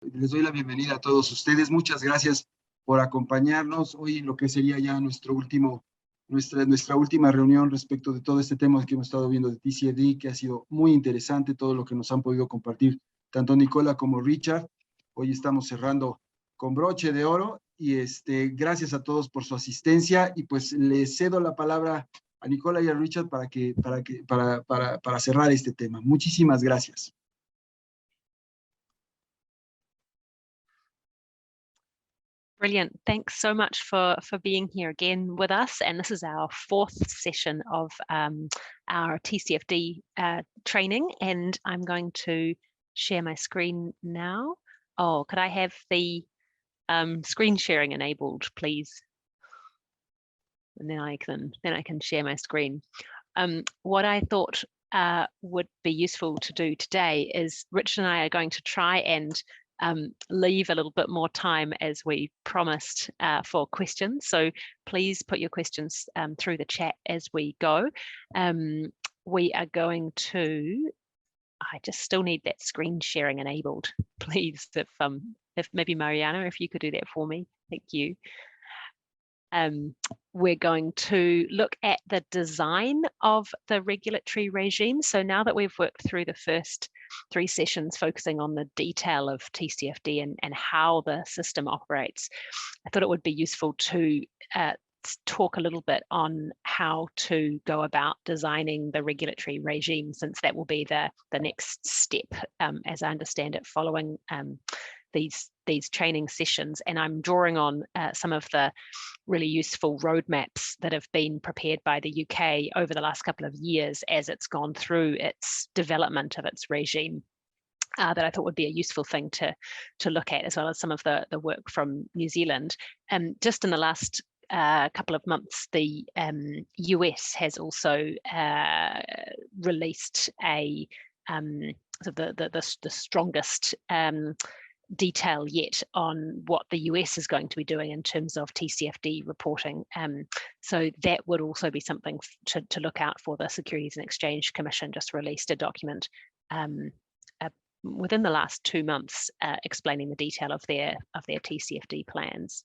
Les doy la bienvenida a todos ustedes. Muchas gracias por acompañarnos hoy en lo que sería ya nuestra última reunión respecto de todo este tema que hemos estado viendo de TCFD, que ha sido muy interesante, todo lo que nos han podido compartir tanto Nicola como Richard. Hoy estamos cerrando con broche de oro y gracias a todos por su asistencia y pues les cedo la palabra a Nicola y a Richard para cerrar este tema. Muchísimas gracias. Brilliant. Thanks so much for being here again with us. And this is our fourth session of our TCFD training. And I'm going to share my screen now. Oh, could I have the screen sharing enabled, please? And then I can share my screen. What I thought would be useful to do today is Richard and I are going to try and leave a little bit more time, as we promised, for questions. So please put your questions through the chat as we go. We are going to, I just still need that screen sharing enabled, please, if maybe Mariana, if you could do that for me, thank you. We're going to look at the design of the regulatory regime. So now that we've worked through the first 3 sessions focusing on the detail of TCFD and how the system operates, I thought it would be useful to talk a little bit on how to go about designing the regulatory regime, since that will be the next step, as I understand it, following these training sessions. And I'm drawing on some of the really useful roadmaps that have been prepared by the UK over the last couple of years as it's gone through its development of its regime, that I thought would be a useful thing to look at, as well as some of the work from New Zealand. Just in the last couple of months, the US has also released a the strongest detail yet on what the US is going to be doing in terms of TCFD reporting. So that would also be something to look out for. The Securities and Exchange Commission just released a document within the last 2 months explaining the detail of their TCFD plans.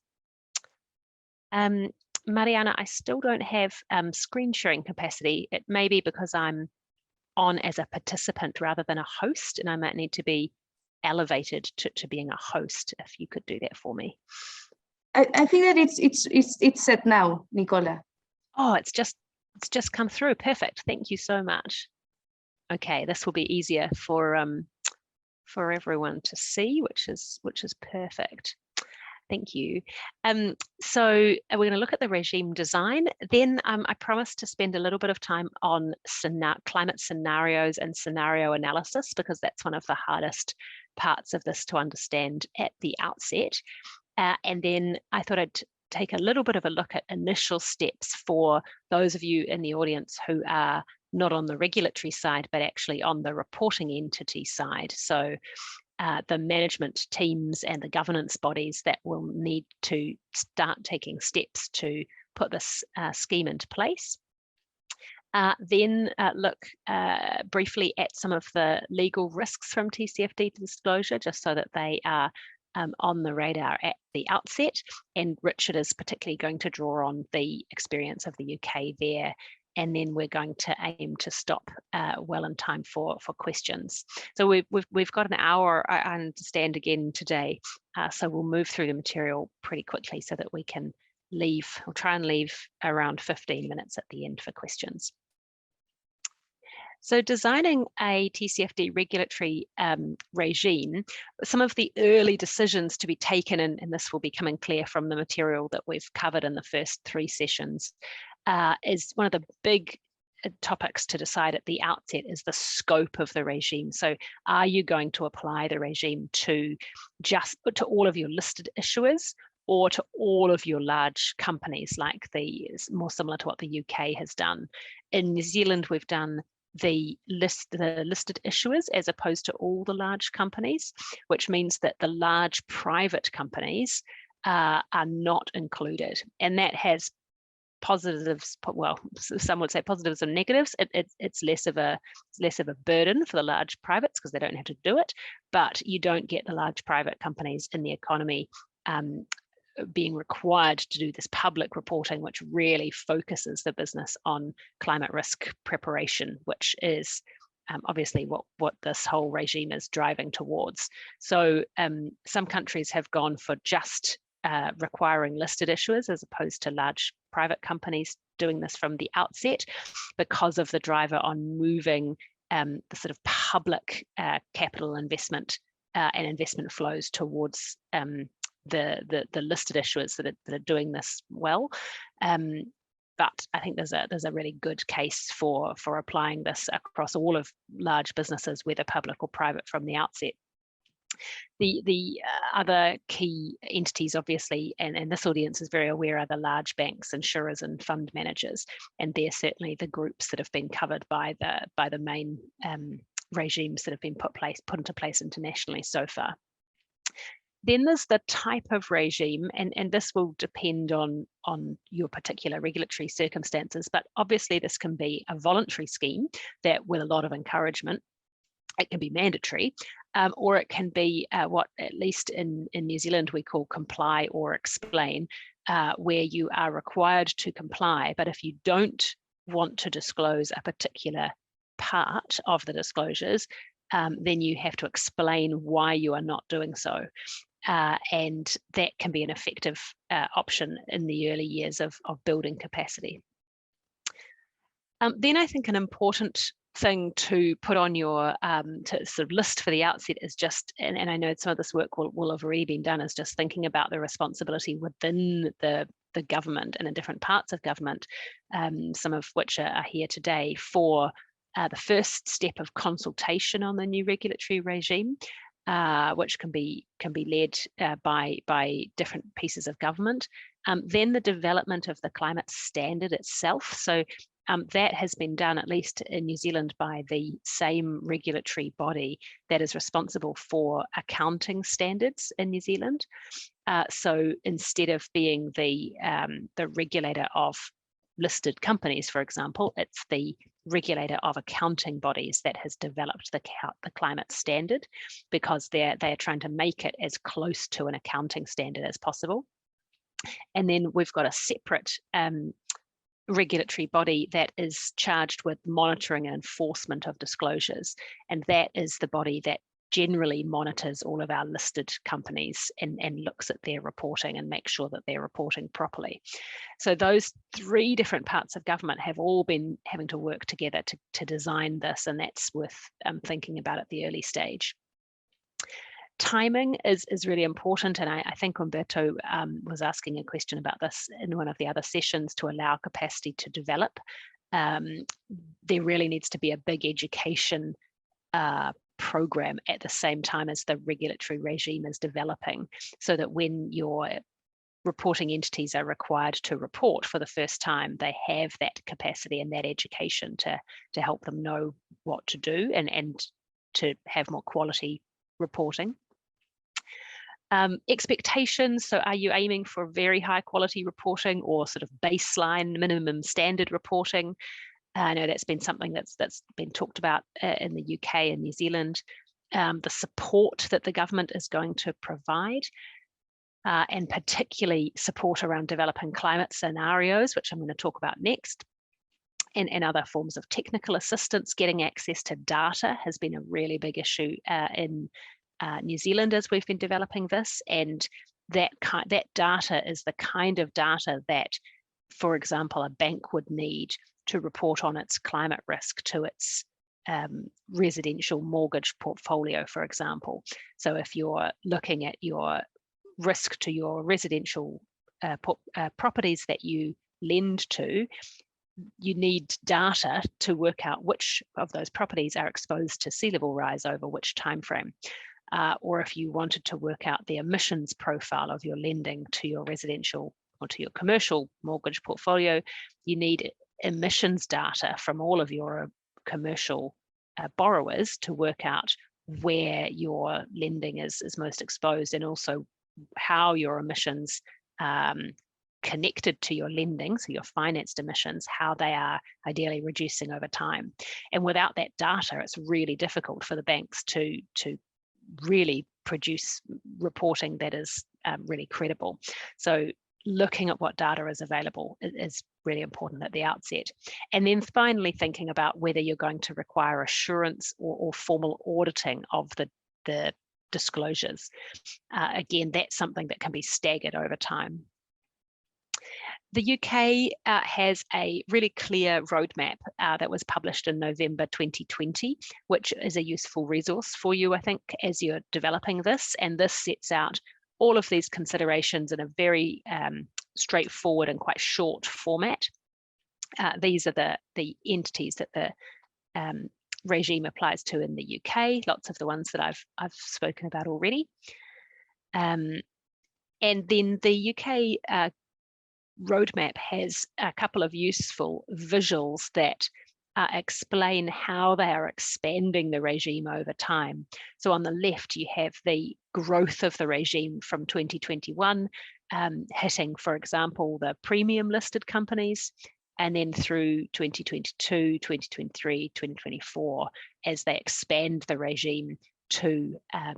Mariana, I still don't have screen sharing capacity. It may be because I'm on as a participant rather than a host, and I might need to be elevated to being a host. If you could do that for me. I think that it's set now, Nicola. Oh, it's just come through. Perfect. Thank you so much. Okay, this will be easier for everyone to see, which is perfect. Thank you. So we're going to look at the regime design. Then I promised to spend a little bit of time on climate scenarios and scenario analysis, because that's one of the hardest parts of this to understand at the outset. And then I thought I'd take a little bit of a look at initial steps for those of you in the audience who are not on the regulatory side, but actually on the reporting entity side. So the management teams and the governance bodies that will need to start taking steps to put this scheme into place. Then look briefly at some of the legal risks from TCFD disclosure, just so that they are on the radar at the outset. And Richard is particularly going to draw on the experience of the UK there. And then we're going to aim to stop well in time for questions. So we've got an hour, I understand, again today. So we'll move through the material pretty quickly so that we can leave, we'll try and leave around 15 minutes at the end for questions. So designing a TCFD regulatory regime, some of the early decisions to be taken, and this will be coming clear from the material that we've covered in the first 3 sessions, is one of the big topics to decide at the outset is the scope of the regime. So are you going to apply the regime to all of your listed issuers, or to all of your large companies, like more similar to what the UK has done? In New Zealand, we've done the listed issuers as opposed to all the large companies, which means that the large private companies are not included. And that has positives, well, some would say positives and negatives. It's less of a burden for the large privates because they don't have to do it, but you don't get the large private companies in the economy being required to do this public reporting, which really focuses the business on climate risk preparation, which is obviously what this whole regime is driving towards. So some countries have gone for just requiring listed issuers as opposed to large private companies doing this from the outset, because of the driver on moving the sort of public capital investment and investment flows towards the listed issuers that are doing this well. But I think there's a really good case for applying this across all of large businesses, whether public or private, from the outset. The other key entities, obviously, and this audience is very aware, are the large banks, insurers, and fund managers, and they're certainly the groups that have been covered by the main regimes that have been put into place internationally so far. Then there's the type of regime, and this will depend on your particular regulatory circumstances, but obviously this can be a voluntary scheme that with a lot of encouragement. It can be mandatory, or it can be what, at least in New Zealand, we call comply or explain, where you are required to comply, but if you don't want to disclose a particular part of the disclosures, then you have to explain why you are not doing so. And that can be an effective option in the early years of building capacity. Then I think an important thing to put on your to sort of list for the outset is just, and I know some of this work will have already been done, is just thinking about the responsibility within the government and in different parts of government, some of which are here today, for the first step of consultation on the new regulatory regime, which can be led by different pieces of government. Then the development of the climate standard itself. So that has been done, at least in New Zealand, by the same regulatory body that is responsible for accounting standards in New Zealand. So instead of being the regulator of listed companies, for example, it's the regulator of accounting bodies that has developed the climate standard, because they are trying to make it as close to an accounting standard as possible. And then we've got a separate regulatory body that is charged with monitoring and enforcement of disclosures, and that is the body that generally monitors all of our listed companies and looks at their reporting and makes sure that they're reporting properly. So those three different parts of government have all been having to work together to design this, and that's worth thinking about at the early stage. Timing is really important, and I think Umberto was asking a question about this in one of the other sessions, to allow capacity to develop. There really needs to be a big education program at the same time as the regulatory regime is developing, so that when your reporting entities are required to report for the first time, they have that capacity and that education to help them know what to do and to have more quality reporting. Expectations, so are you aiming for very high quality reporting or sort of baseline minimum standard reporting? I know that's been something that's been talked about in the UK and New Zealand. The support that the government is going to provide, and particularly support around developing climate scenarios, which I'm going to talk about next, and other forms of technical assistance. Getting access to data has been a really big issue in New Zealand as we've been developing this, and that data is the kind of data that, for example, a bank would need to report on its climate risk to its residential mortgage portfolio, for example. So if you're looking at your risk to your residential properties that you lend to, you need data to work out which of those properties are exposed to sea level rise over which time frame. Or if you wanted to work out the emissions profile of your lending to your residential or to your commercial mortgage portfolio, you need emissions data from all of your commercial borrowers to work out where your lending is most exposed, and also how your emissions connected to your lending, so your financed emissions, how they are ideally reducing over time. And without that data, it's really difficult for the banks to really produce reporting that is really credible. So looking at what data is available is really important at the outset. And then finally thinking about whether you're going to require assurance or formal auditing of the disclosures. Again, that's something that can be staggered over time. The UK has a really clear roadmap that was published in November 2020, which is a useful resource for you, I think, as you're developing this. And this sets out all of these considerations in a very straightforward and quite short format. These are the entities that the regime applies to in the UK, lots of the ones that I've spoken about already. And then the UK roadmap has a couple of useful visuals that explain how they are expanding the regime over time. So on the left, you have the growth of the regime from 2021, hitting, for example, the premium listed companies, and then through 2022, 2023, 2024, as they expand the regime to a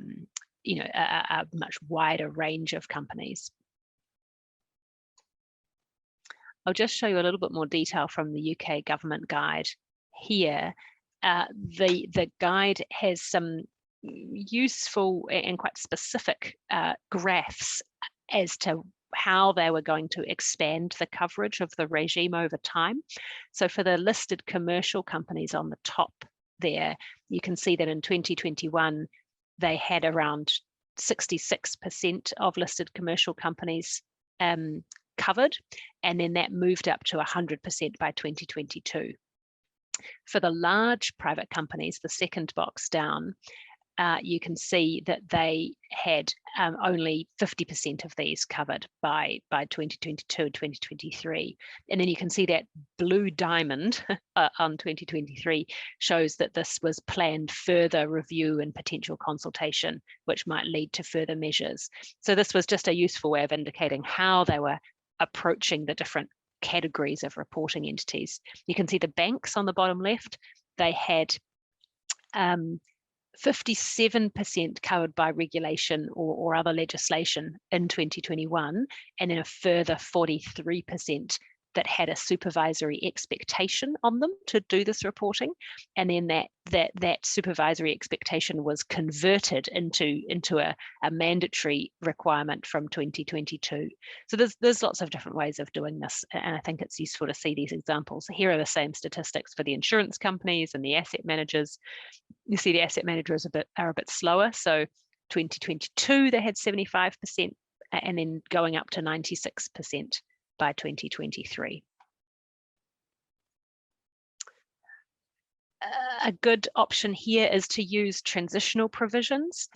much wider range of companies. I'll just show you a little bit more detail from the UK government guide here. The guide has some useful and quite specific graphs as to how they were going to expand the coverage of the regime over time. So for the listed commercial companies on the top there, you can see that in 2021, they had around 66% of listed commercial companies covered, and then that moved up to 100% by 2022. For the large private companies, the second box down, you can see that they had only 50% of these covered by 2022 and 2023. And then you can see that blue diamond on 2023 shows that this was planned further review and potential consultation, which might lead to further measures. So this was just a useful way of indicating how they were approaching the different categories of reporting entities. You can see the banks on the bottom left, they had 57% covered by regulation or other legislation in 2021, and then a further 43% that had a supervisory expectation on them to do this reporting, and then that supervisory expectation was converted into a mandatory requirement from 2022. So there's lots of different ways of doing this, and I think it's useful to see these examples. Here are the same statistics for the insurance companies and the asset managers. You see the asset managers are a bit slower. So 2022 they had 75%, and then going up to 96% by 2023. A good option here is to use transitional provisions.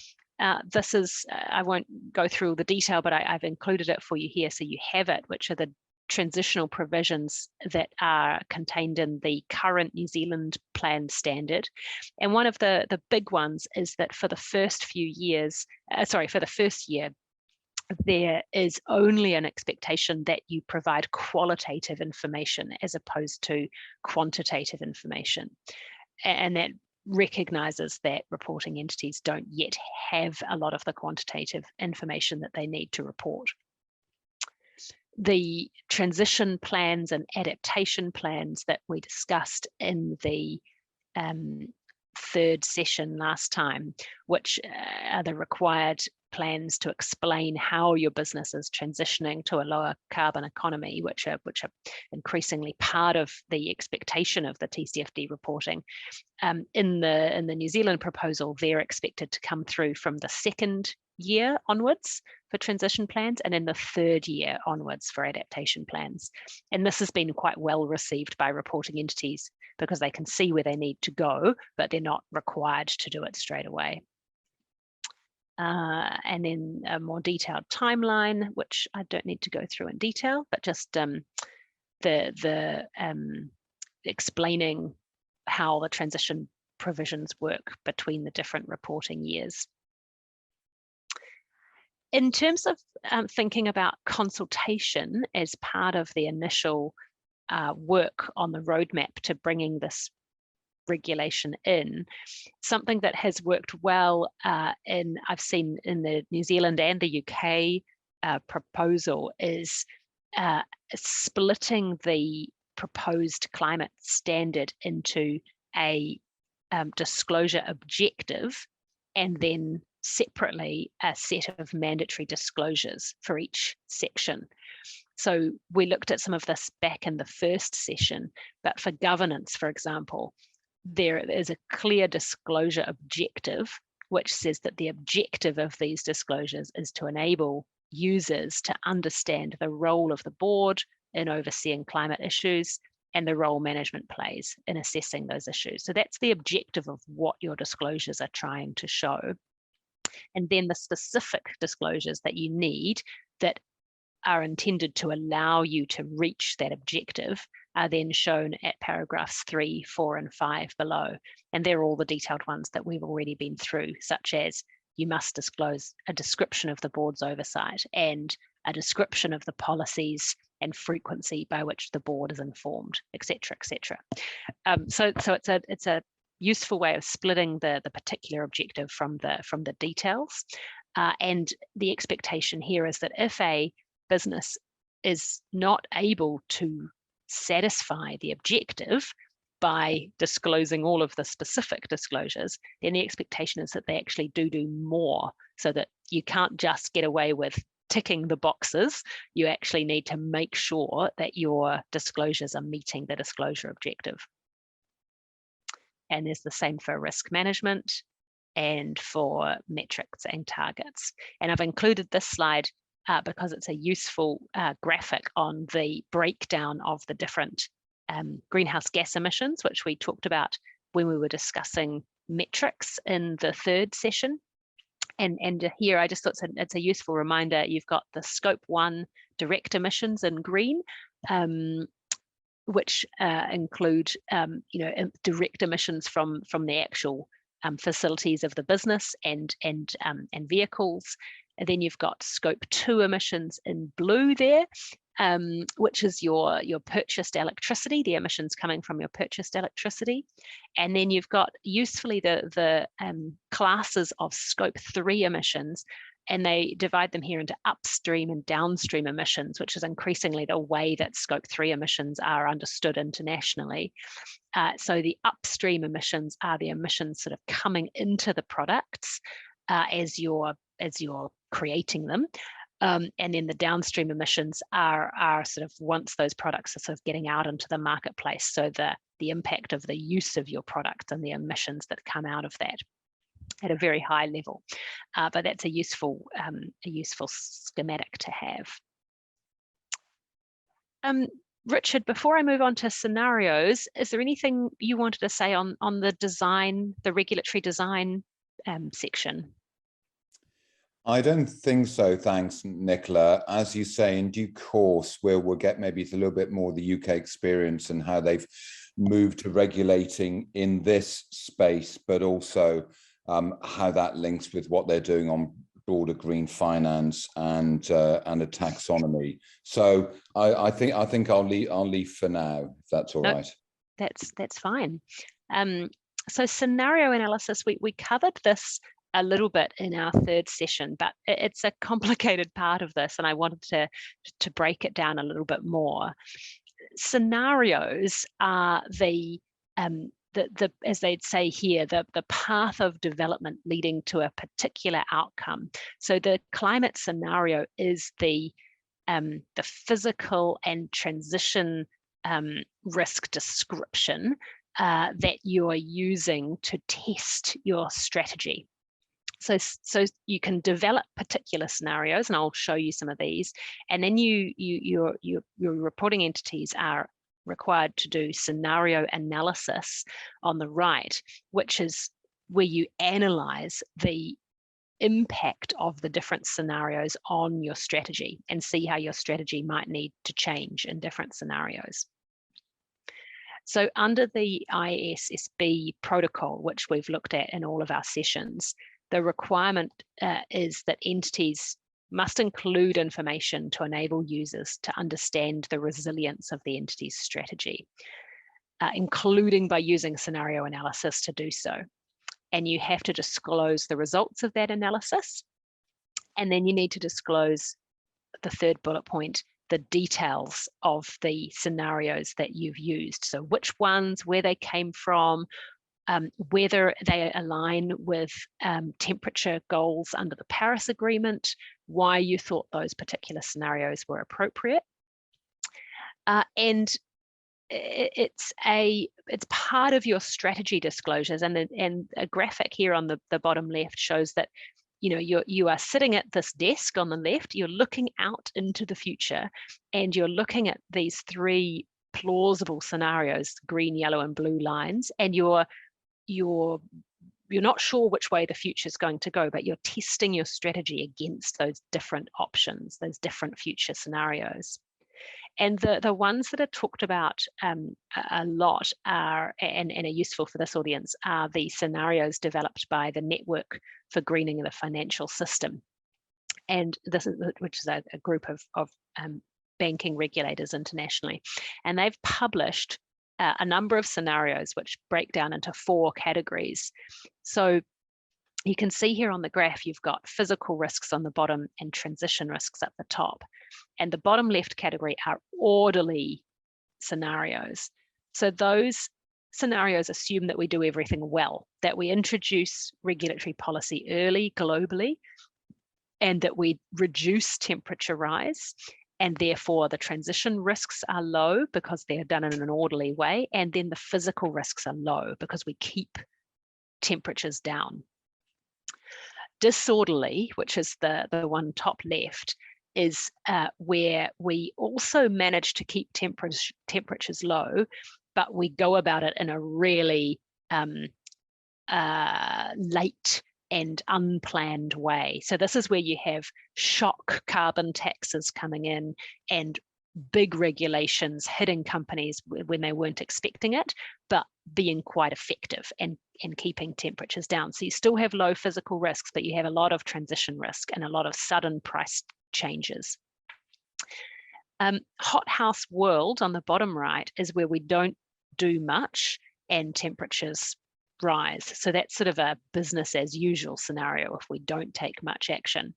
This is, I won't go through all the detail, but I've included it for you here so you have it, which are the transitional provisions that are contained in the current New Zealand plan standard. And one of the big ones is that for the first few years, for the first year, there is only an expectation that you provide qualitative information as opposed to quantitative information. And that recognizes that reporting entities don't yet have a lot of the quantitative information that they need to report. The transition plans and adaptation plans that we discussed in the third session last time, which are the required plans to explain how your business is transitioning to a lower carbon economy, which are increasingly part of the expectation of the TCFD reporting. In the New Zealand proposal, they're expected to come through from the second year onwards for transition plans, and in the third year onwards for adaptation plans. And this has been quite well received by reporting entities because they can see where they need to go, but they're not required to do it straight away. And then a more detailed timeline, which I don't need to go through in detail, but just explaining how the transition provisions work between the different reporting years. in terms of thinking about consultation as part of the initial work on the roadmap to bringing this regulation in, something that has worked well I've seen in the New Zealand and the UK proposal is splitting the proposed climate standard into a disclosure objective and then separately a set of mandatory disclosures for each section. So we looked at some of this back in the first session, but for governance, for example, there is a clear disclosure objective, which says that the objective of these disclosures is to enable users to understand the role of the board in overseeing climate issues and the role management plays in assessing those issues. So that's the objective of what your disclosures are trying to show. And then the specific disclosures that you need that are intended to allow you to reach that objective are then shown at paragraphs 3, 4, and 5 below. And they're all the detailed ones that we've already been through, such as you must disclose a description of the board's oversight and a description of the policies and frequency by which the board is informed, etc., etc. So it's a useful way of splitting the particular objective from the details. And the expectation here is that if a business is not able to satisfy the objective by disclosing all of the specific disclosures, then the expectation is that they actually do more, so that you can't just get away with ticking the boxes. You actually need to make sure that your disclosures are meeting the disclosure objective. And there's the same for risk management and for metrics and targets. And I've included this slide because it's a useful graphic on the breakdown of the different greenhouse gas emissions, which we talked about when we were discussing metrics in the third session. And here I just thought it's a useful reminder. You've got the scope 1 direct emissions in green, which include direct emissions from the actual facilities of the business and vehicles. And then you've got scope 2 emissions in blue there, which is your purchased electricity, the emissions coming from your purchased electricity. And then you've got usefully the classes of scope 3 emissions, and they divide them here into upstream and downstream emissions, which is increasingly the way that scope 3 emissions are understood internationally. So the upstream emissions are the emissions sort of coming into the products as you're creating them. And then the downstream emissions are sort of once those products are sort of getting out into the marketplace. So the impact of the use of your product and the emissions that come out of that at a very high level. But that's a useful schematic to have. Richard, before I move on to scenarios, is there anything you wanted to say on the design, the regulatory design section? I don't think so, thanks, Nicola. As you say, in due course, we'll get maybe a little bit more of the UK experience and how they've moved to regulating in this space, but also how that links with what they're doing on broader green finance and a taxonomy. So I think I'll leave for now, if that's all right. That's fine. So scenario analysis, we covered this a little bit in our third session, but it's a complicated part of this, and I wanted to break it down a little bit more. Scenarios are the as they'd say here, the path of development leading to a particular outcome. So the climate scenario is the physical and transition risk description that you are using to test your strategy. So you can develop particular scenarios, and I'll show you some of these. And then your reporting entities are required to do scenario analysis on the right, which is where you analyze the impact of the different scenarios on your strategy and see how your strategy might need to change in different scenarios. So under the ISSB protocol, which we've looked at in all of our sessions, the requirement is that entities must include information to enable users to understand the resilience of the entity's strategy, including by using scenario analysis to do so. And you have to disclose the results of that analysis. And then you need to disclose the third bullet point, the details of the scenarios that you've used. So which ones, where they came from, whether they align with temperature goals under the Paris Agreement, why you thought those particular scenarios were appropriate. And it's part of your strategy disclosures, and a graphic here on the bottom left shows that you are sitting at this desk on the left, you're looking out into the future, and you're looking at these three plausible scenarios, green, yellow, and blue lines, and you're not sure which way the future is going to go, but you're testing your strategy against those different options, those different future scenarios. And the ones that are talked about a lot are, and are useful for this audience, are the scenarios developed by the Network for Greening the Financial System. And this is, which is a group of banking regulators internationally. And they've published a number of scenarios which break down into 4 categories. So you can see here on the graph, you've got physical risks on the bottom and transition risks at the top. And the bottom left category are orderly scenarios. So those scenarios assume that we do everything well, that we introduce regulatory policy early globally, and that we reduce temperature rise, and therefore the transition risks are low because they're done in an orderly way, and then the physical risks are low because we keep temperatures down. Disorderly, which is the one top left, is where we also manage to keep temperatures low, but we go about it in a really late and unplanned way. So this is where you have shock carbon taxes coming in and big regulations hitting companies when they weren't expecting it, but being quite effective and keeping temperatures down. So you still have low physical risks, but you have a lot of transition risk and a lot of sudden price changes. Hothouse world on the bottom right is where we don't do much and temperatures rise. So that's sort of a business as usual scenario if we don't take much action.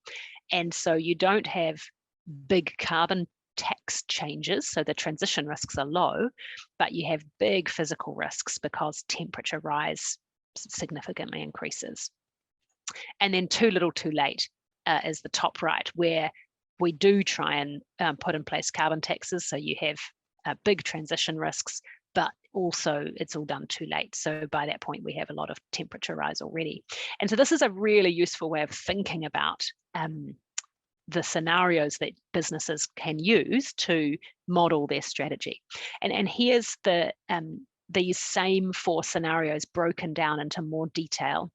And so you don't have big carbon tax changes, so the transition risks are low, but you have big physical risks because temperature rise significantly increases. And then too little too late is the top right, where we do try and put in place carbon taxes, so you have big transition risks, but also it's all done too late. So by that point, we have a lot of temperature rise already. And so this is a really useful way of thinking about the scenarios that businesses can use to model their strategy. And here's these same 4 scenarios broken down into more detail.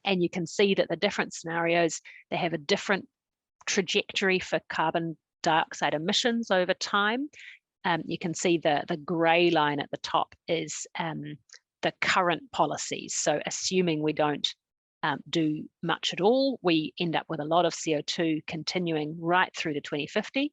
And you can see that the different scenarios, they have a different trajectory for carbon dioxide emissions over time. You can see the gray line at the top is the current policies. So assuming we don't do much at all, we end up with a lot of CO2 continuing right through to 2050.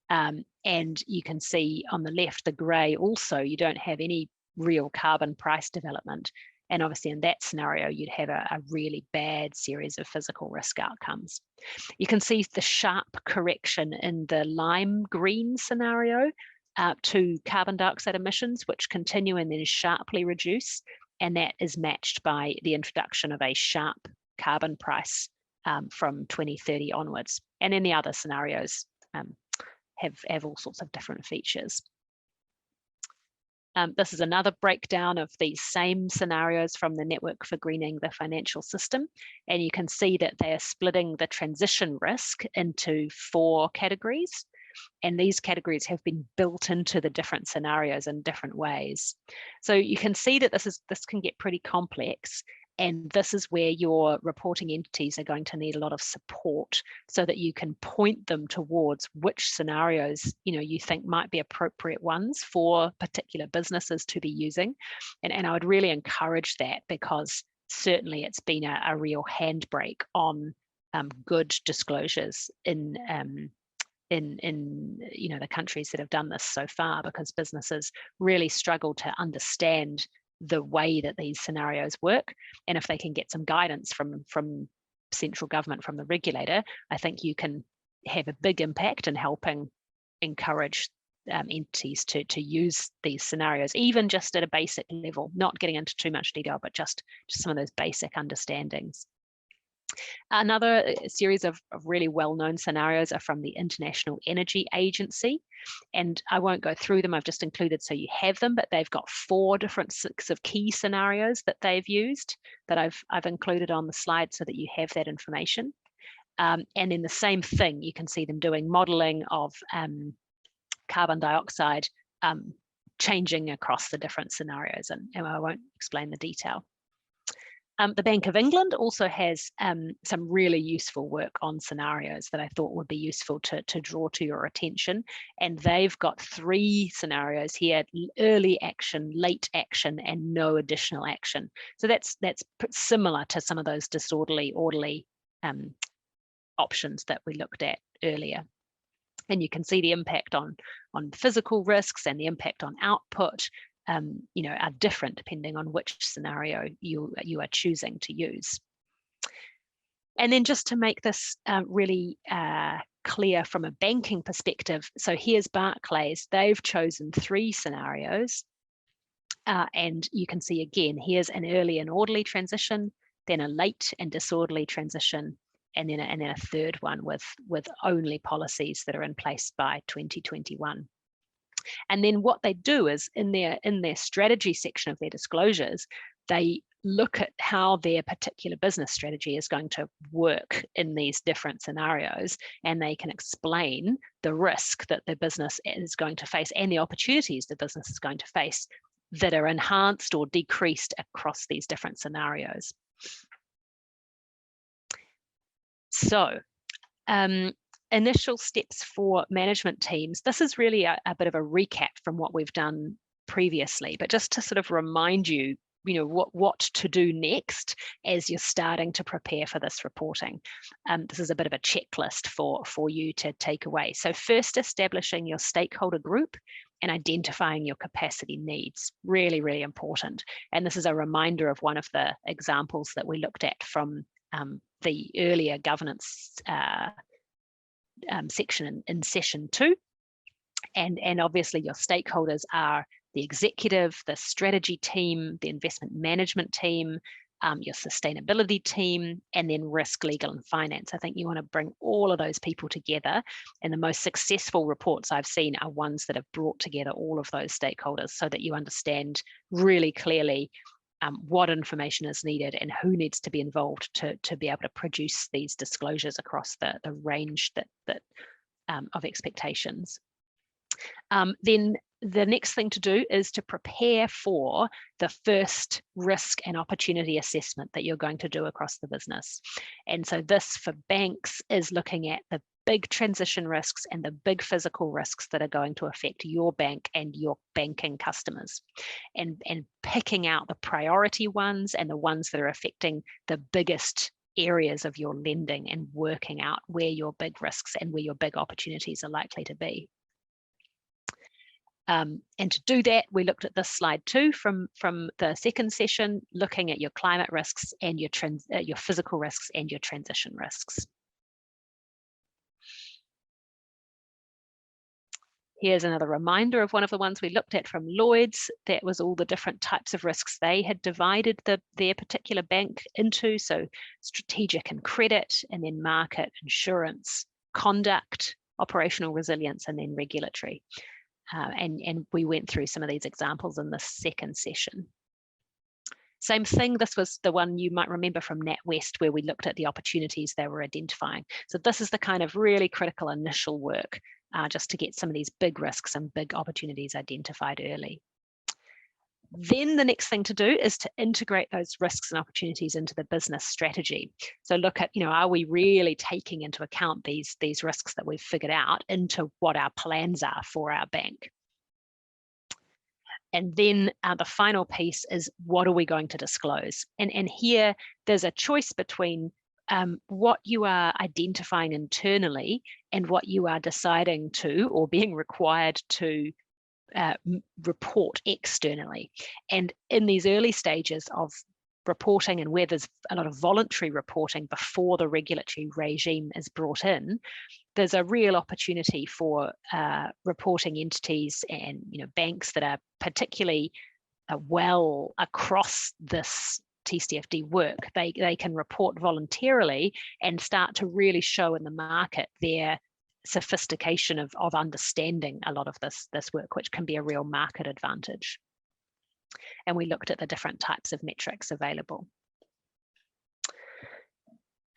And you can see on the left, the gray also, you don't have any real carbon price development. And obviously in that scenario, you'd have a really bad series of physical risk outcomes. You can see the sharp correction in the lime green scenario to carbon dioxide emissions, which continue and then sharply reduce. And that is matched by the introduction of a sharp carbon price from 2030 onwards. And then the other scenarios have all sorts of different features. This is another breakdown of these same scenarios from the Network for Greening the Financial System. And you can see that they are splitting the transition risk into 4 categories. And these categories have been built into the different scenarios in different ways. So you can see that this can get pretty complex. And this is where your reporting entities are going to need a lot of support so that you can point them towards which scenarios you think might be appropriate ones for particular businesses to be using. And I would really encourage that, because certainly it's been a real handbrake on good disclosures in the countries that have done this so far, because businesses really struggle to understand the way that these scenarios work. And if they can get some guidance from central government, from the regulator, I think you can have a big impact in helping encourage entities to use these scenarios, even just at a basic level, not getting into too much detail, but just some of those basic understandings. Another series of really well-known scenarios are from the International Energy Agency, and I won't go through them. I've just included so you have them, but they've got 4 different sets of key scenarios that they've used that I've included on the slide so that you have that information. And then the same thing, you can see them doing modeling of carbon dioxide changing across the different scenarios, and I won't explain the detail. The Bank of England also has some really useful work on scenarios that I thought would be useful to draw to your attention. And they've got 3 scenarios here: early action, late action, and no additional action. So that's similar to some of those disorderly, orderly options that we looked at earlier. And you can see the impact on physical risks and the impact on output are different depending on which scenario you are choosing to use. And then just to make this really clear from a banking perspective, so here's Barclays. They've chosen 3 scenarios, and you can see again, here's an early and orderly transition, then a late and disorderly transition, and then a third one with only policies that are in place by 2021. And then what they do is in their strategy section of their disclosures, they look at how their particular business strategy is going to work in these different scenarios, and they can explain the risk that the business is going to face and the opportunities the business is going to face that are enhanced or decreased across these different scenarios. So, initial steps for management teams. This is really a bit of a recap from what we've done previously, but just to sort of remind you, what to do next as you're starting to prepare for this reporting. This is a bit of a checklist for you to take away. So first, establishing your stakeholder group and identifying your capacity needs. Really, really important. And this is a reminder of one of the examples that we looked at from the earlier governance section in session 2, and obviously your stakeholders are the executive, the strategy team, the investment management team, your sustainability team, and then risk, legal, and finance. I think you want to bring all of those people together, and the most successful reports I've seen are ones that have brought together all of those stakeholders so that you understand really clearly what information is needed and who needs to be involved to be able to produce these disclosures across the range of expectations. Then the next thing to do is to prepare for the first risk and opportunity assessment that you're going to do across the business. And so this for banks is looking at the big transition risks and the big physical risks that are going to affect your bank and your banking customers, and picking out the priority ones and the ones that are affecting the biggest areas of your lending and working out where your big risks and where your big opportunities are likely to be. And to do that, we looked at this slide too from the second session, looking at your climate risks and your physical risks and your transition risks. Here's another reminder of one of the ones we looked at from Lloyd's. That was all the different types of risks they had divided their particular bank into. So strategic and credit, and then market, insurance, conduct, operational resilience, and then regulatory. And we went through some of these examples in the second session. Same thing, this was the one you might remember from NatWest, where we looked at the opportunities they were identifying. So this is the kind of really critical initial work just to get some of these big risks and big opportunities identified early. Then the next thing to do is to integrate those risks and opportunities into the business strategy. So look at, are we really taking into account these risks that we've figured out into what our plans are for our bank? And then the final piece is, what are we going to disclose? And here there's a choice between what you are identifying internally and what you are deciding to or being required to report externally. And in these early stages of reporting, and where there's a lot of voluntary reporting before the regulatory regime is brought in, there's a real opportunity for reporting entities and banks that are particularly well across this TCFD work. They can report voluntarily and start to really show in the market their sophistication of understanding a lot of this work, which can be a real market advantage. And we looked at the different types of metrics available.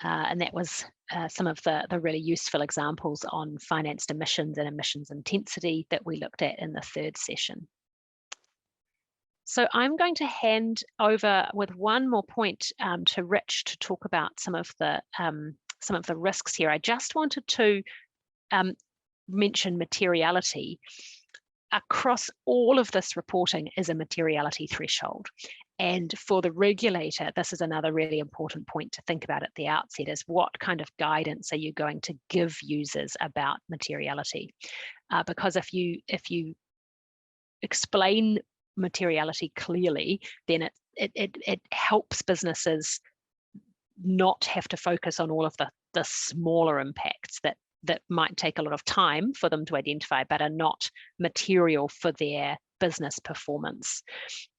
And that was some of the really useful examples on financed emissions and emissions intensity that we looked at in the third session. So I'm going to hand over with one more point to Rich to talk about some of the risks here. I just wanted to mention materiality. Across all of this reporting is a materiality threshold. And for the regulator, this is another really important point to think about at the outset, is what kind of guidance are you going to give users about materiality? Because if you explain materiality clearly, then it helps businesses not have to focus on all of the smaller impacts that might take a lot of time for them to identify, but are not material for their business performance.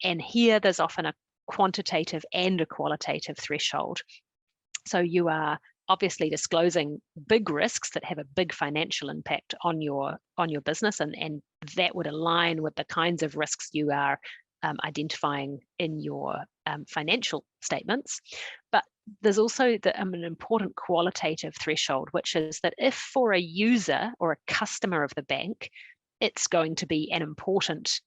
And here there's often a quantitative and a qualitative threshold. So you are obviously disclosing big risks that have a big financial impact on your business, and that would align with the kinds of risks you are identifying in your financial statements. But there's also an important qualitative threshold, which is that if for a user or a customer of the bank, it's going to be an important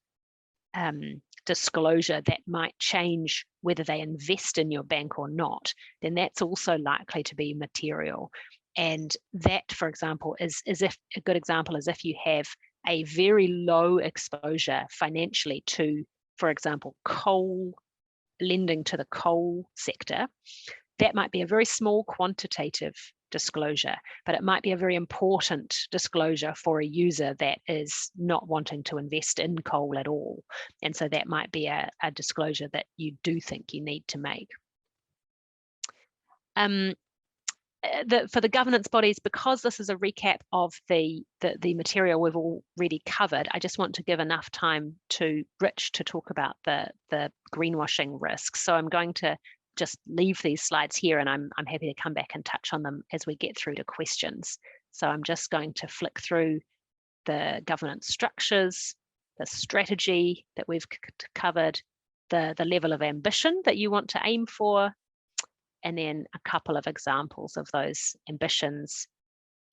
disclosure that might change whether they invest in your bank or not, then that's also likely to be material. And that, for example, is if a good example is if you have a very low exposure financially to, for example, coal, lending to the coal sector, that might be a very small quantitative disclosure, but it might be a very important disclosure for a user that is not wanting to invest in coal at all. And so that might be a disclosure that you do think you need to make. For the governance bodies, because this is a recap of the material we've already covered, I just want to give enough time to Rich to talk about the greenwashing risks. So I'm going to just leave these slides here, and I'm happy to come back and touch on them as we get through to questions. So I'm just going to flick through the governance structures, the strategy that we've covered, the level of ambition that you want to aim for, and then a couple of examples of those ambitions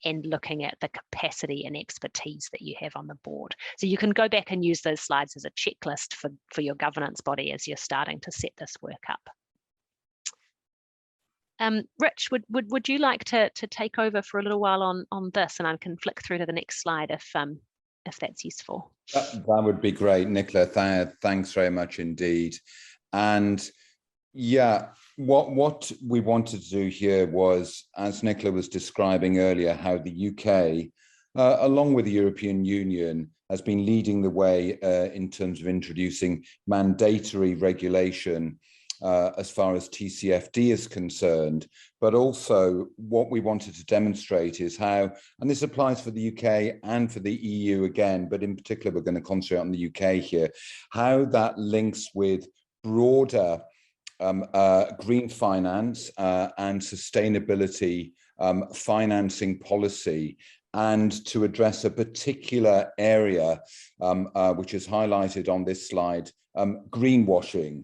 and looking at the capacity and expertise that you have on the board. So you can go back and use those slides as a checklist for your governance body as you're starting to set this work up. Rich, would you like to take over for a little while on this, and I can flick through to the next slide if that's useful. That would be great, Nicola. Thanks very much indeed. And yeah, what we wanted to do here was, as Nicola was describing earlier, how the UK, along with the European Union, has been leading the way in terms of introducing mandatory regulation as far as TCFD is concerned, but also what we wanted to demonstrate is how, and this applies for the UK and for the EU again, but in particular, we're going to concentrate on the UK here, how that links with broader green finance and sustainability financing policy, and to address a particular area which is highlighted on this slide, greenwashing.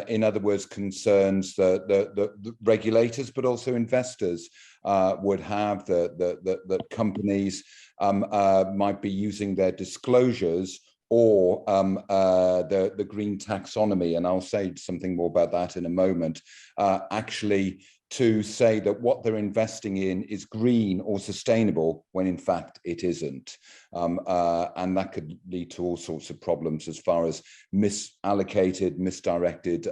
In other words, concerns that the regulators, but also investors would have, that companies might be using their disclosures or the green taxonomy, and I'll say something more about that in a moment, actually to say that what they're investing in is green or sustainable when in fact it isn't. And that could lead to all sorts of problems as far as misallocated, misdirected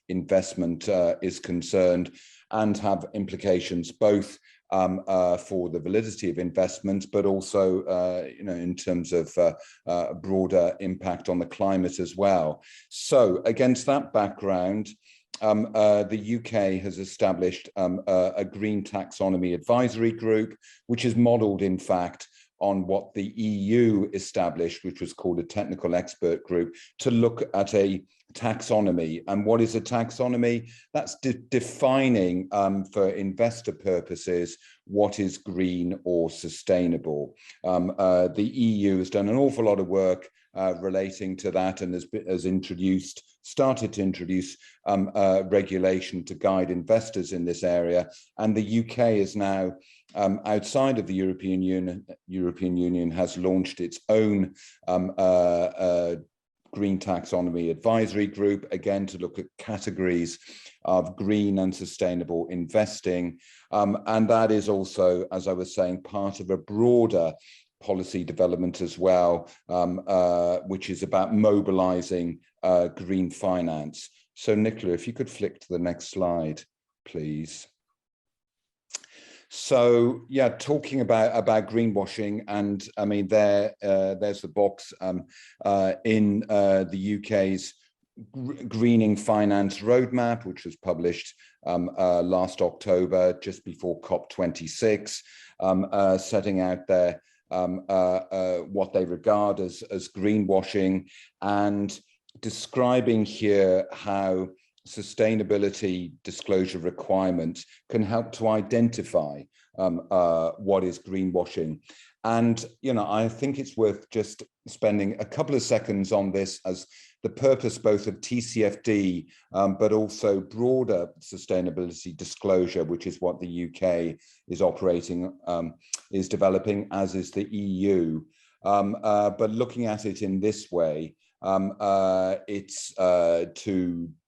investment is concerned. and have implications both for the validity of investments, but also, you know, in terms of broader impact on the climate as well. So against that background, the UK has established a green taxonomy advisory group, which is modelled, in fact, on what the EU established, which was called a technical expert group, to look at a taxonomy. And what is a taxonomy? That's defining for investor purposes what is green or sustainable. The EU has done an awful lot of work relating to that, and has started to introduce regulation to guide investors in this area. And the UK is now, outside of the European Union, has launched its own green taxonomy advisory group, again to look at categories of green and sustainable investing. And that is also, as I was saying, part of a broader policy development as well, which is about mobilizing green finance. So Nicola, if you could flick to the next slide, please. So yeah, talking about greenwashing, and I mean there's the box in the UK's Greening Finance Roadmap, which was published last October, just before COP26, setting out their what they regard as greenwashing, and describing here how sustainability disclosure requirements can help to identify what is greenwashing. And, you know, I think it's worth just spending a couple of seconds on this, as the purpose both of TCFD, but also broader sustainability disclosure, which is what the UK is is developing, as is the EU. But looking at it in this way, it's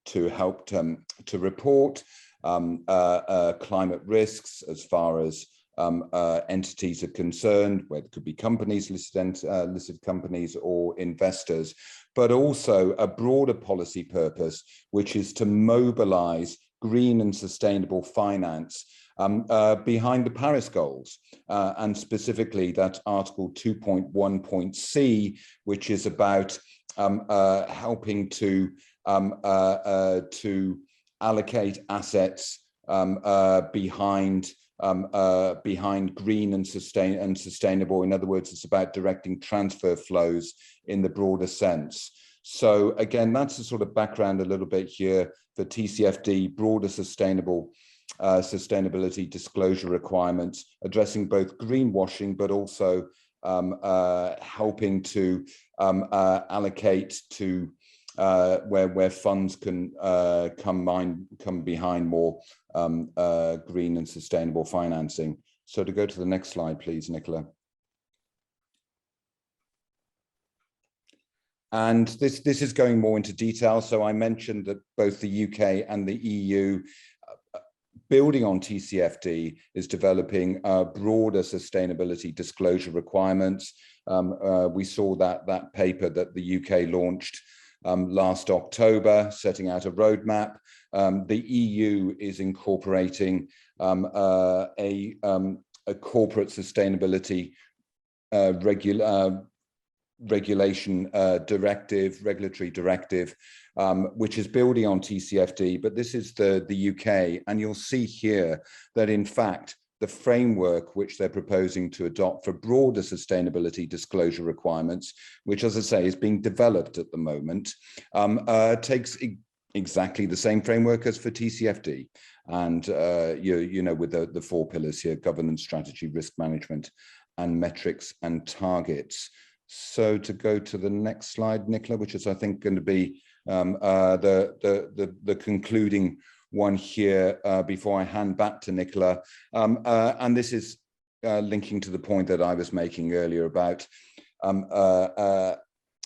to help to report climate risks as far as entities are concerned, whether it could be companies, listed companies, or investors, but also a broader policy purpose, which is to mobilize green and sustainable finance behind the Paris goals, and specifically that Article 2.1.c, which is about helping to allocate assets behind green and sustainable. In other words, it's about directing transfer flows in the broader sense. So again, that's the sort of background a little bit here for TCFD, broader sustainability disclosure requirements, addressing both greenwashing, but also helping to allocate to where funds can come behind more green and sustainable financing. So to go to the next slide, please, Nicola. And this is going more into detail. So I mentioned that both the UK and the EU, building on TCFD, is developing broader sustainability disclosure requirements. We saw that paper that the UK launched last October, setting out a roadmap. The EU is incorporating a corporate sustainability regulatory directive, which is building on TCFD, but this is the UK, and you'll see here that in fact the framework which they're proposing to adopt for broader sustainability disclosure requirements, which, as I say, is being developed at the moment, takes exactly the same framework as for TCFD, and you know, with the 4 pillars here: governance, strategy, risk management, and metrics and targets. So to go to the next slide, Nicola, which is, I think, going to be the concluding one here before I hand back to Nicola. And this is linking to the point that I was making earlier about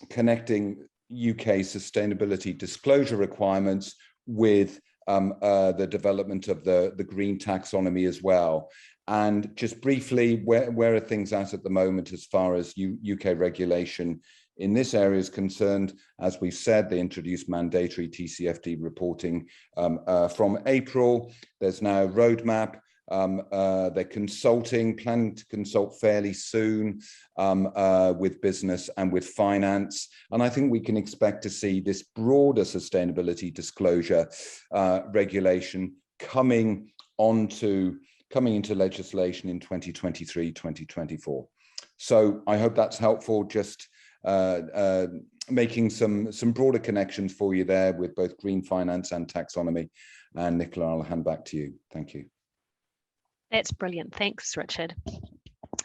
connecting UK sustainability disclosure requirements with the development of the green taxonomy as well. And just briefly, where are things at the moment as far as UK regulation in this area is concerned, as we've said, they introduced mandatory TCFD reporting from April. There's now a roadmap. They're planning to consult fairly soon with business and with finance. And I think we can expect to see this broader sustainability disclosure regulation coming into legislation in 2023, 2024. So I hope that's helpful, just making some broader connections for you there with both green finance and taxonomy. And Nicola, I'll hand back to you. Thank you. That's brilliant. Thanks, Richard.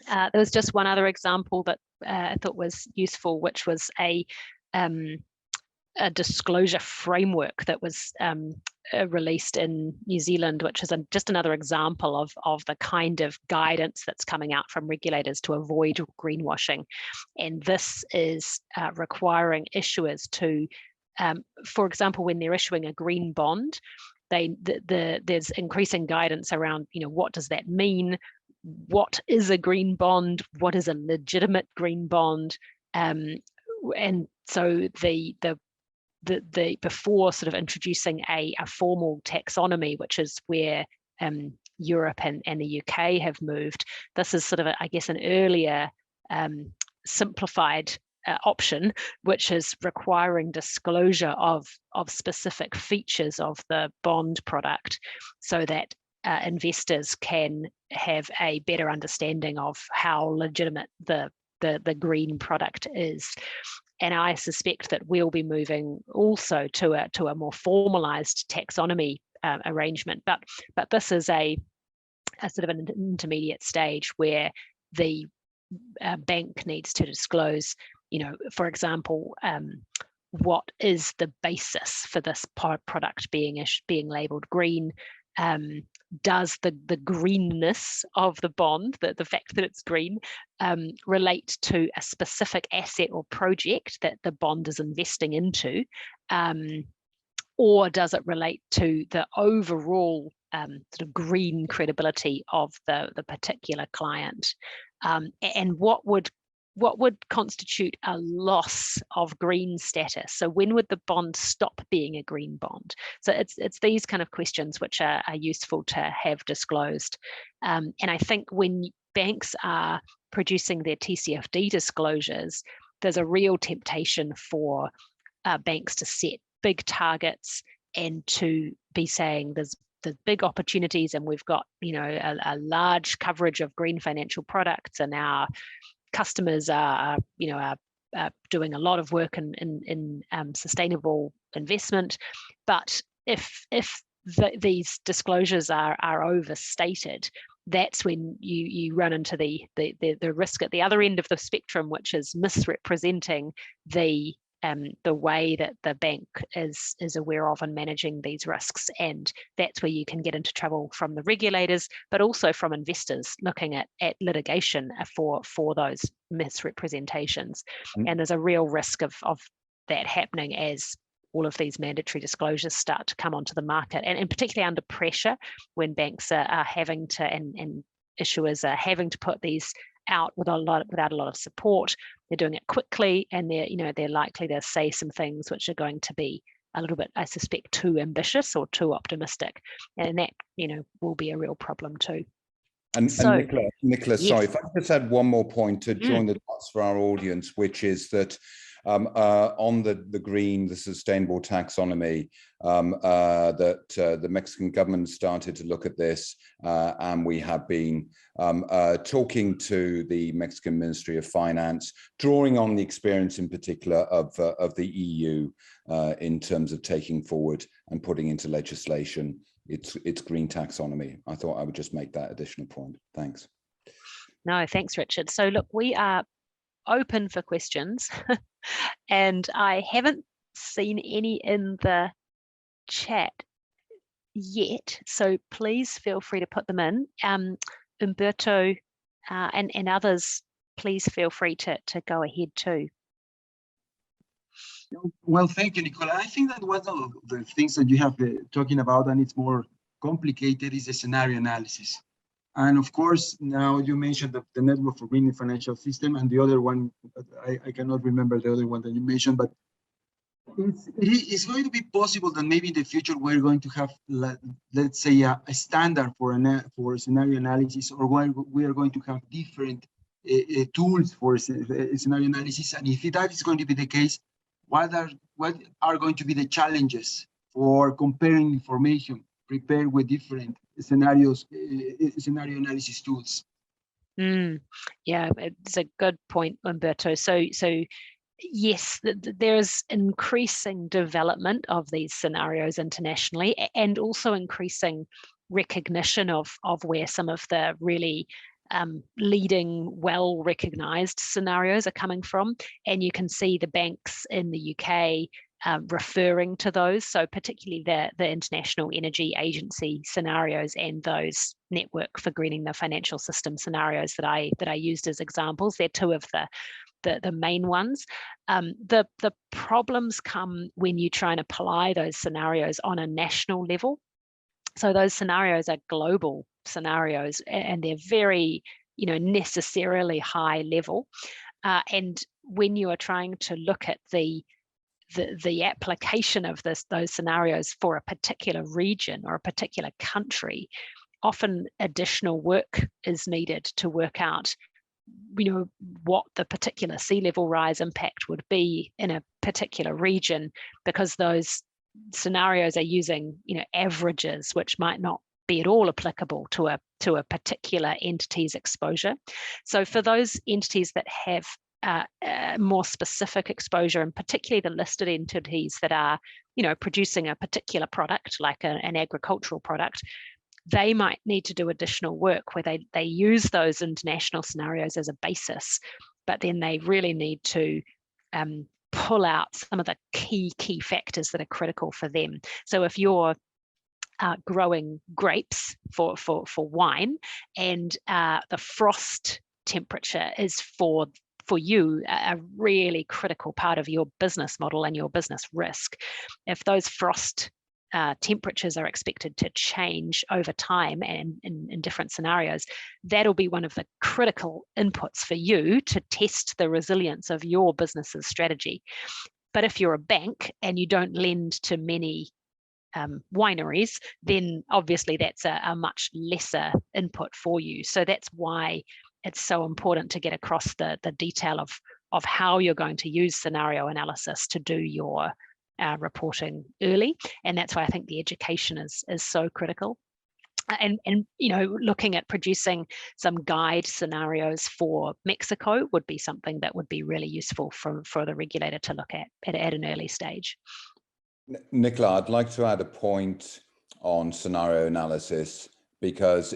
There was just one other example that I thought was useful, which was a disclosure framework that was released in New Zealand, which is just another example of the kind of guidance that's coming out from regulators to avoid greenwashing. And this is requiring issuers to, for example, when they're issuing a green bond, there's increasing guidance around, what does that mean? What is a green bond? What is a legitimate green bond? And so before sort of introducing a formal taxonomy, which is where Europe and the UK have moved, this is sort of, I guess, an earlier simplified option, which is requiring disclosure of specific features of the bond product so that investors can have a better understanding of how legitimate the green product is. And I suspect that we'll be moving also to a more formalized taxonomy arrangement. But this is a sort of an intermediate stage where the bank needs to disclose, for example, what is the basis for this product being labeled green? Does the greenness of the bond, the fact that it's green, relate to a specific asset or project that the bond is investing into? Or does it relate to the overall sort of green credibility of the particular client? And what would constitute a loss of green status? So when would the bond stop being a green bond? So it's these kind of questions which are useful to have disclosed. And I think when banks are producing their TCFD disclosures, there's a real temptation for banks to set big targets and to be saying there's big opportunities and we've got a large coverage of green financial products, and our customers are doing a lot of work in sustainable investment. But if these disclosures are overstated, that's when you run into the risk at the other end of the spectrum, which is misrepresenting the way that the bank is aware of and managing these risks. And that's where you can get into trouble from the regulators, but also from investors looking at litigation for those misrepresentations. And there's a real risk of that happening as all of these mandatory disclosures start to come onto the market, and particularly under pressure when banks are having to and issuers are having to put these out without a lot of support. They're doing it quickly, and they're likely to say some things which are going to be a little bit, I suspect, too ambitious or too optimistic, and that will be a real problem too. And Nicola, yes. Sorry, if I could just add one more point to join the dots for our audience, which is that on the sustainable taxonomy, that the Mexican government started to look at this, and we have been talking to the Mexican Ministry of Finance, drawing on the experience in particular of the EU in terms of taking forward and putting into legislation its green taxonomy. I thought I would just make that additional point. Thanks. No, thanks, Richard. So look, we are open for questions and I haven't seen any in the chat yet, so please feel free to put them in. Umberto and others, please feel free to go ahead too. Well, thank you, Nicola. I think that one of the things that you have talking about, and it's more complicated, is the scenario analysis. And of course, now you mentioned the network for greening the financial system, and the other one, I cannot remember the other one that you mentioned, but it's going to be possible that maybe in the future we're going to have, let's say, a standard for scenario analysis, or we are going to have different tools for scenario analysis. And if that is going to be the case, what are going to be the challenges for comparing information prepared with different scenarios, scenario analysis tools? Yeah, it's a good point, Umberto. So yes, there's increasing development of these scenarios internationally, and also increasing recognition of where some of the really leading, well-recognized scenarios are coming from. And you can see the banks in the UK referring to those, so particularly the International Energy Agency scenarios and those Network for Greening the Financial System scenarios that I used as examples. They're two of the main ones. The problems come when you try and apply those scenarios on a national level. So those scenarios are global scenarios, and they're very, necessarily high level. And when you are trying to look at the application of those scenarios for a particular region or a particular country, often additional work is needed to work out what the particular sea level rise impact would be in a particular region, because those scenarios are using averages which might not be at all applicable to a particular entity's exposure. So for those entities that have more specific exposure, and particularly the listed entities that are producing a particular product like an agricultural product, they might need to do additional work where they use those international scenarios as a basis, but then they really need to pull out some of the key factors that are critical for them. So if you're growing grapes for wine, and the frost temperature is for you a really critical part of your business model and your business risk, if those frost temperatures are expected to change over time and in different scenarios, that'll be one of the critical inputs for you to test the resilience of your business's strategy. But if you're a bank and you don't lend to many wineries, then obviously that's a much lesser input for you. So that's why it's so important to get across the detail of how you're going to use scenario analysis to do your reporting early. And that's why I think the education is so critical. And looking at producing some guide scenarios for Mexico would be something that would be really useful for the regulator to look at an early stage. Nicola, I'd like to add a point on scenario analysis, because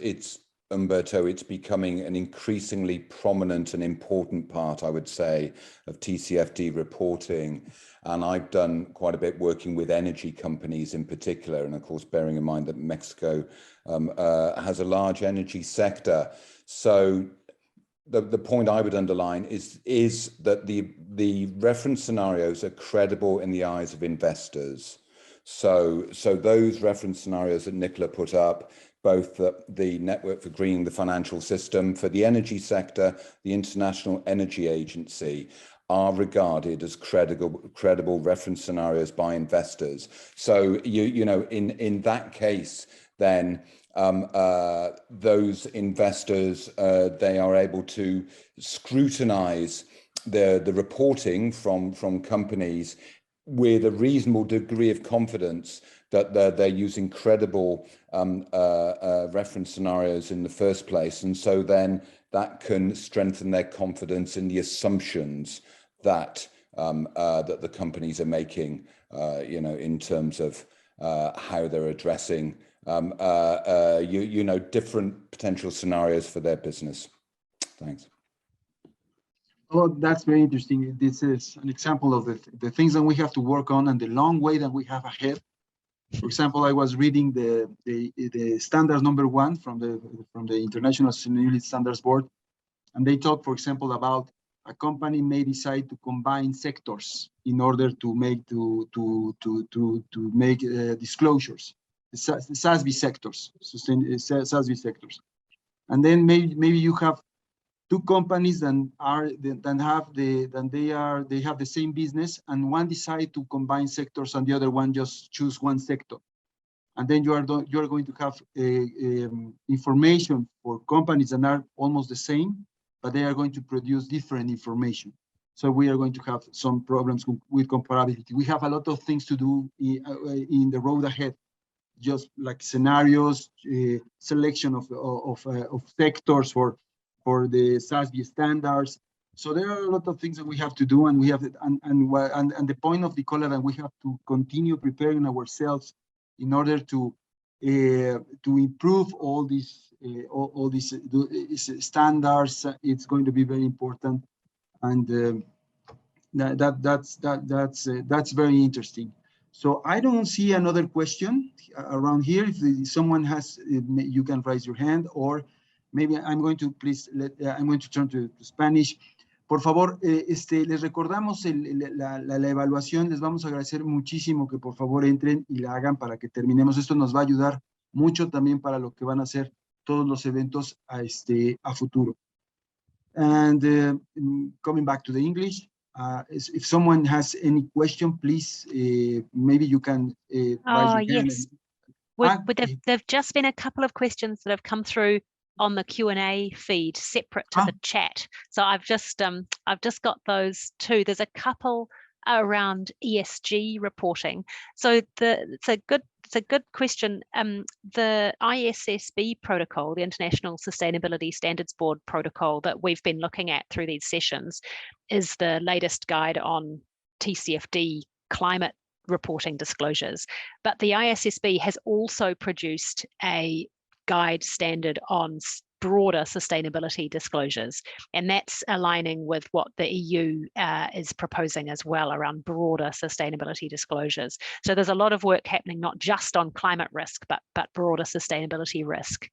Umberto, it's becoming an increasingly prominent and important part, I would say, of TCFD reporting. And I've done quite a bit working with energy companies in particular, and of course, bearing in mind that Mexico has a large energy sector. So the point I would underline is that the reference scenarios are credible in the eyes of investors. So those reference scenarios that Nicola put up, both the Network for Greening the Financial System for the energy sector, the International Energy Agency, are regarded as credible reference scenarios by investors. So in that case, then those investors, they are able to scrutinize the reporting from companies with a reasonable degree of confidence that they're using credible reference scenarios in the first place. And so then that can strengthen their confidence in the assumptions that that the companies are making, in terms of how they're addressing different potential scenarios for their business. Thanks. Oh, that's very interesting. This is an example of the things that we have to work on and the long way that we have ahead. For example, I was reading the standard number 1 from the International Sustainability Standards Board, and they talk, for example, about a company may decide to combine sectors in order to make disclosures. The SASB sectors, SASB sectors. And then maybe you have two companies that have the same business, and one decide to combine sectors and the other one just choose one sector. And then you are going to have information for companies that are almost the same, but they are going to produce different information. So we are going to have some problems with comparability. We have a lot of things to do in the road ahead, just like scenarios, selection of sectors for the SASB standards. So there are a lot of things that we have to do, and we have and the point of Nicola that we have to continue preparing ourselves in order to improve all these standards. It's going to be very important, and that's very interesting. So I don't see another question around here. If someone has, you can raise your hand, or maybe I'm going to I'm going to turn to Spanish. Por favor, les recordamos la evaluación. Les vamos a agradecer muchísimo que por favor entren y la hagan para que terminemos. Esto nos va a ayudar mucho también para lo que van a ser todos los eventos a futuro. And coming back to the English, if someone has any question, please, maybe you can raise your hand. Yes. There've just been a couple of questions that have come through on the Q&A feed separate to the chat. So I've just got those two. There's a couple around ESG reporting. So it's a good question. The ISSB protocol, the International Sustainability Standards Board protocol that we've been looking at through these sessions, is the latest guide on TCFD climate reporting disclosures. But the ISSB has also produced a guide standard on broader sustainability disclosures, and that's aligning with what the EU is proposing as well around broader sustainability disclosures. So there's a lot of work happening, not just on climate risk, but broader sustainability risk.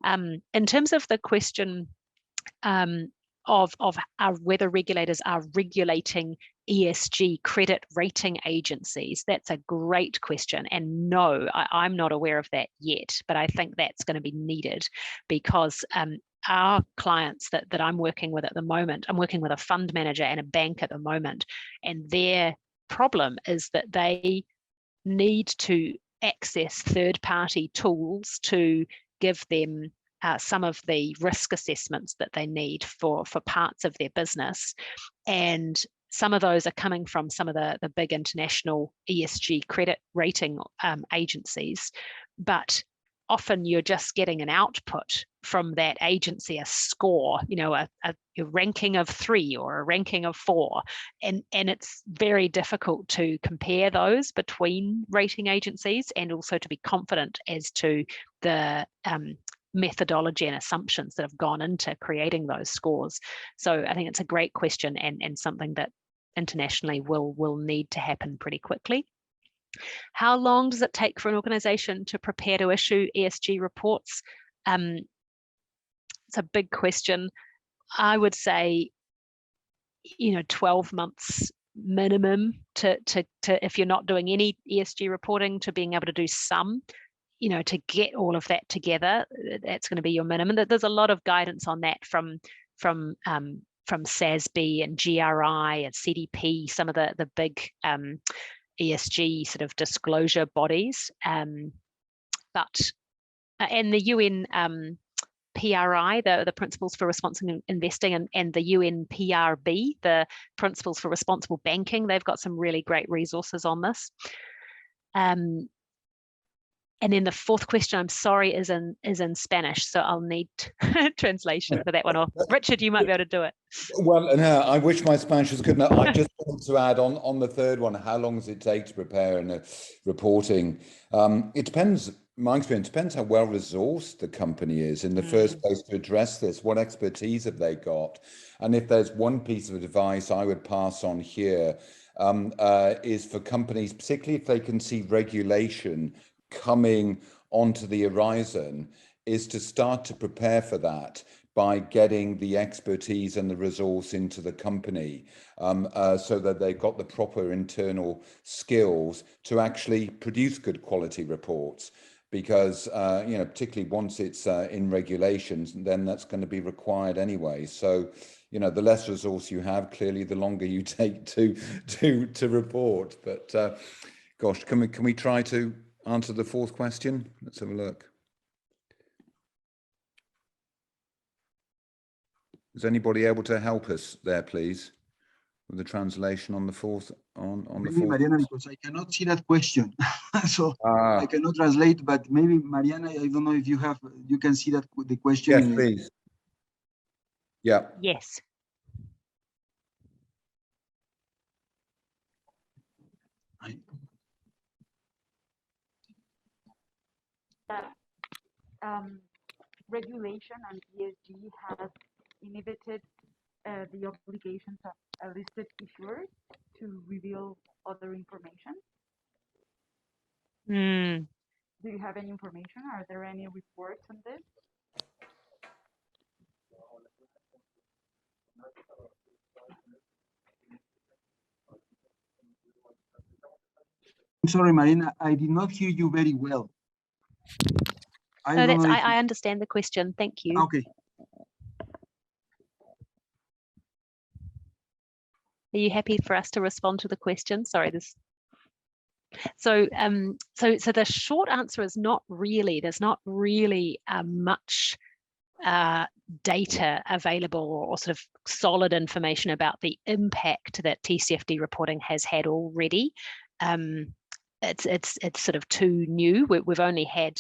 In terms of the question of whether regulators are regulating ESG credit rating agencies, that's a great question. And no, I'm not aware of that yet, but I think that's going to be needed, because our clients that I'm working with at the moment, I'm working with a fund manager and a bank at the moment, and their problem is that they need to access third-party tools to give them some of the risk assessments that they need for parts of their business. And some of those are coming from some of the big international ESG credit rating agencies, but often you're just getting an output from that agency, a score, a ranking of 3 or a ranking of 4, and it's very difficult to compare those between rating agencies, and also to be confident as to the methodology and assumptions that have gone into creating those scores. So I think it's a great question, and something that internationally will need to happen pretty quickly. How long does it take for an organization to prepare to issue ESG reports? It's a big question. I would say 12 months minimum to if you're not doing any ESG reporting, to being able to do some, to get all of that together. That's going to be your minimum. There's a lot of guidance on that from SASB and GRI and CDP, some of the big ESG sort of disclosure bodies, and the UN PRI, the Principles for Responsible Investing, and the UN PRB, the Principles for Responsible Banking. They've got some really great resources on this. And then the fourth question, I'm sorry, is in Spanish, so I'll need translation for that one. Or Richard, you might be able to do it. Well, no, I wish my Spanish was good enough. I just want to add on the third one, how long does it take to prepare and reporting? It depends. My experience depends how well resourced the company is in the first place to address this. What expertise have they got? And if there's one piece of advice I would pass on here, is for companies, particularly if they can see regulation coming onto the horizon, is to start to prepare for that by getting the expertise and the resource into the company, so that they've got the proper internal skills to actually produce good quality reports. because, you know, particularly once it's in regulations, then that's going to be required anyway. So, you know, the less resource you have, clearly, the longer you take to report. But gosh, can we try to answer the fourth question? Let's have a look. Is anybody able to help us there, please, with the translation on the fourth? On the fourth. Mariana, because I cannot see that question, so I cannot translate. But maybe Mariana, I don't know if you can see that the question. Yes, please. Yeah. Yes. Regulation and ESG has inhibited the obligations of listed issuers to reveal other information. Do you have any information? Are there any reports on this? I'm sorry, Marina, I did not hear you very well. I understand the question. Thank you. Okay. Are you happy for us to respond to the question? Sorry, so the short answer is not really. There's not really much data available or sort of solid information about the impact that TCFD reporting has had already. It's sort of too new. We've only had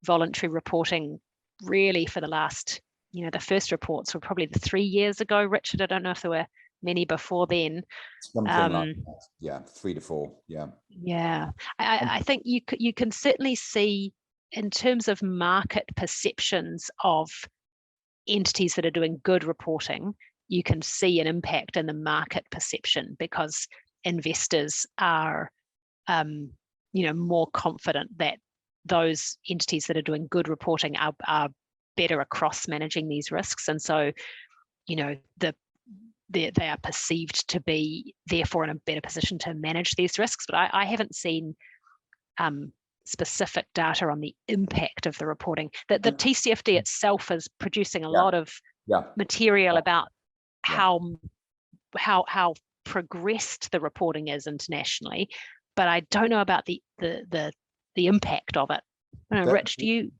voluntary reporting really for the last, you know, the first reports were probably 3 years ago, Richard. I don't know if there were many before then. Something like that. Yeah, 3 to 4. Yeah. Yeah, I think you can certainly see in terms of market perceptions of entities that are doing good reporting, you can see an impact in the market perception because investors are, you know, more confident that those entities that are doing good reporting are better across managing these risks, and so, you know, they are perceived to be therefore in a better position to manage these risks. But I haven't seen specific data on the impact of the reporting. That the TCFD itself is producing a lot of material about how progressed the reporting is internationally, but I don't know about the impact of it. I don't know, Rich, do you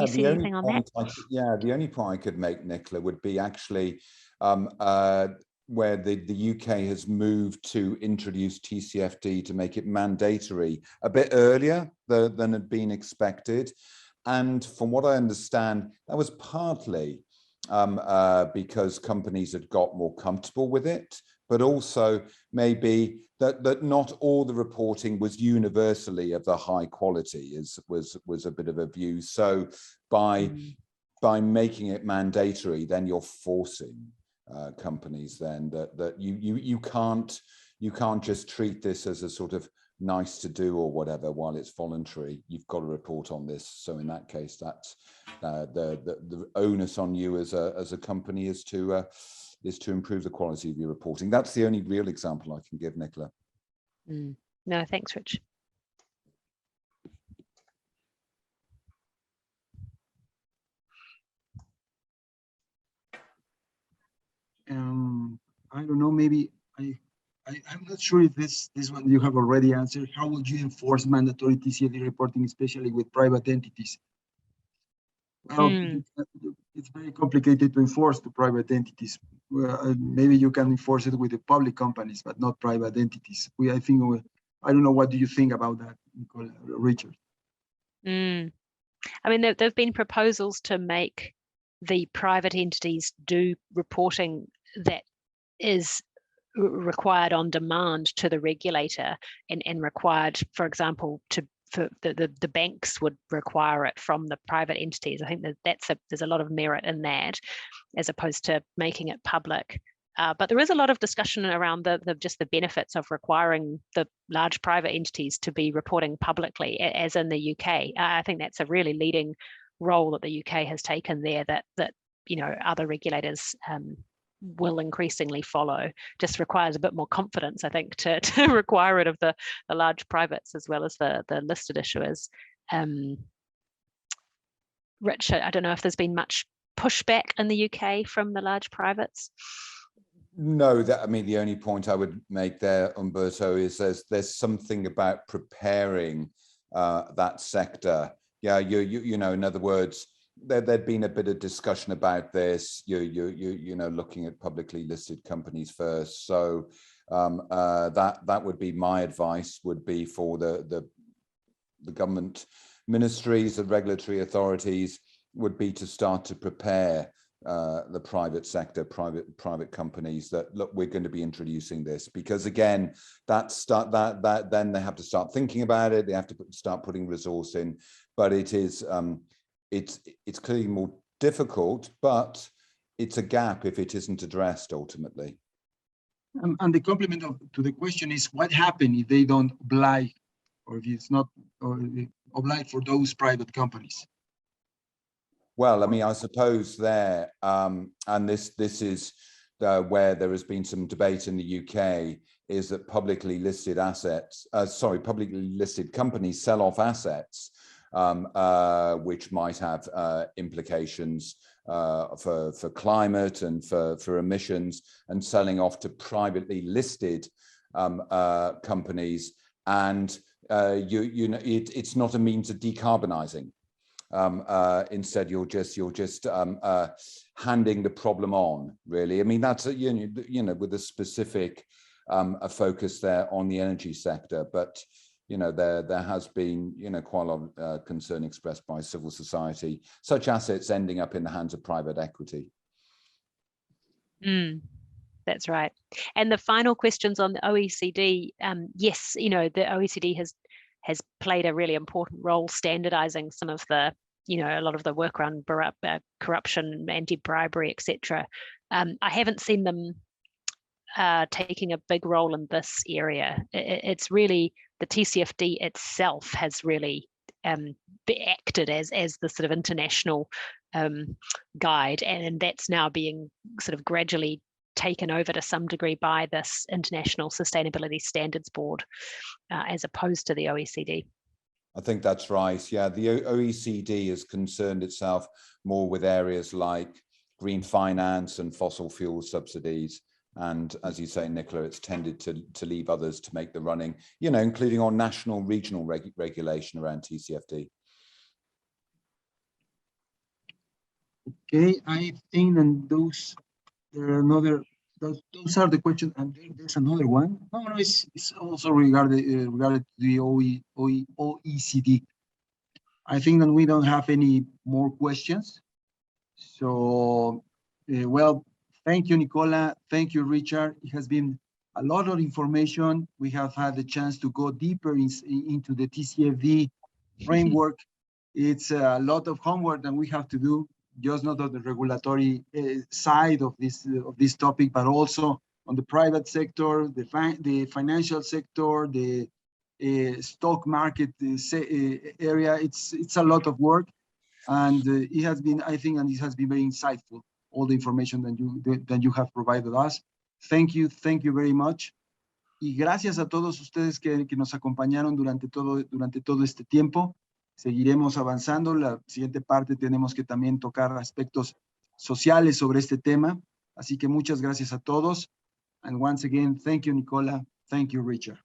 see anything on that? The only point I could make, Nicola, would be actually where the UK has moved to introduce TCFD to make it mandatory a bit earlier than had been expected. And from what I understand, that was partly because companies had got more comfortable with it, but also maybe that not all the reporting was universally of the high quality was a bit of a view. So by making it mandatory, then you're forcing companies then that you can't just treat this as a sort of nice to do or whatever while it's voluntary. You've got to report on this. So in that case, that's the onus on you as a company is to improve the quality of your reporting. That's the only real example I can give, Nicola. No, thanks, Rich. I don't know, maybe I'm not sure if this one you have already answered. How would you enforce mandatory TCFD reporting, especially with private entities? Well, it's very complicated to enforce to private entities. Maybe you can enforce it with the public companies, but not private entities. I don't know, what do you think about that, Nicola, Richard? I mean, there've been proposals to make the private entities do reporting that is required on demand to the regulator and required, for example, for the banks would require it from the private entities. I think there's a lot of merit in that, as opposed to making it public. But there is a lot of discussion around just the benefits of requiring the large private entities to be reporting publicly, as in the UK. I think that's a really leading role that the UK has taken there, that you know, other regulators will increasingly follow. Just requires a bit more confidence, I think, to require it of the large privates as well as the listed issuers. Richard, I don't know if there's been much pushback in the UK from the large privates. No, I mean, the only point I would make there, Umberto, is there's something about preparing that sector. Yeah, you know, in other words, there'd been a bit of discussion about this. You know, looking at publicly listed companies first. So that would be my advice. Would be for the government ministries and regulatory authorities would be to start to prepare the private sector, private companies that, look, we're going to be introducing this, because again, then they have to start thinking about it. They have to start putting resource in, but it is it's clearly more difficult, but it's a gap if it isn't addressed ultimately. And the complement to the question is, what happens if they don't oblige, or if it's not obliged for those private companies? Well, I mean, I suppose there, and this is where there has been some debate in the UK, is that publicly listed companies sell off assets, which might have implications for climate and for emissions, and selling off to privately listed companies, and you know, it's not a means of decarbonizing. Instead, you're just handing the problem on, really. I mean, that's you know, with a specific a focus there on the energy sector, but you know, there has been, you know, quite a lot of concern expressed by civil society, such assets ending up in the hands of private equity. That's right. And the final questions on the OECD. Yes, you know, the OECD has played a really important role standardizing some of the, you know, a lot of the work around corruption, anti-bribery, etc. I haven't seen them taking a big role in this area. It's really, the TCFD itself has really acted as the sort of international guide, and that's now being sort of gradually taken over to some degree by this International Sustainability Standards Board, as opposed to the OECD. I think that's right. Yeah, the OECD has concerned itself more with areas like green finance and fossil fuel subsidies. And as you say, Nicola, it's tended to leave others to make the running, you know, including on national, regional regulation around TCFD. Okay, I think that those are the questions, and there's another one. No, it's also regarded to the OECD. I think that we don't have any more questions. So, well, thank you, Nicola. Thank you, Richard. It has been a lot of information. We have had the chance to go deeper into the TCFD framework. It's a lot of homework that we have to do, just not on the regulatory side of this topic, but also on the private sector, the financial sector, the stock market area. It's a lot of work, and it has been, I think, and it has been very insightful, all the information that you have provided us. Thank you very much. Y gracias a todos ustedes que nos acompañaron durante todo este tiempo. Seguiremos avanzando. La siguiente parte tenemos que también tocar aspectos sociales sobre este tema. Así que muchas gracias a todos. And once again, thank you, Nicola. Thank you, Richard.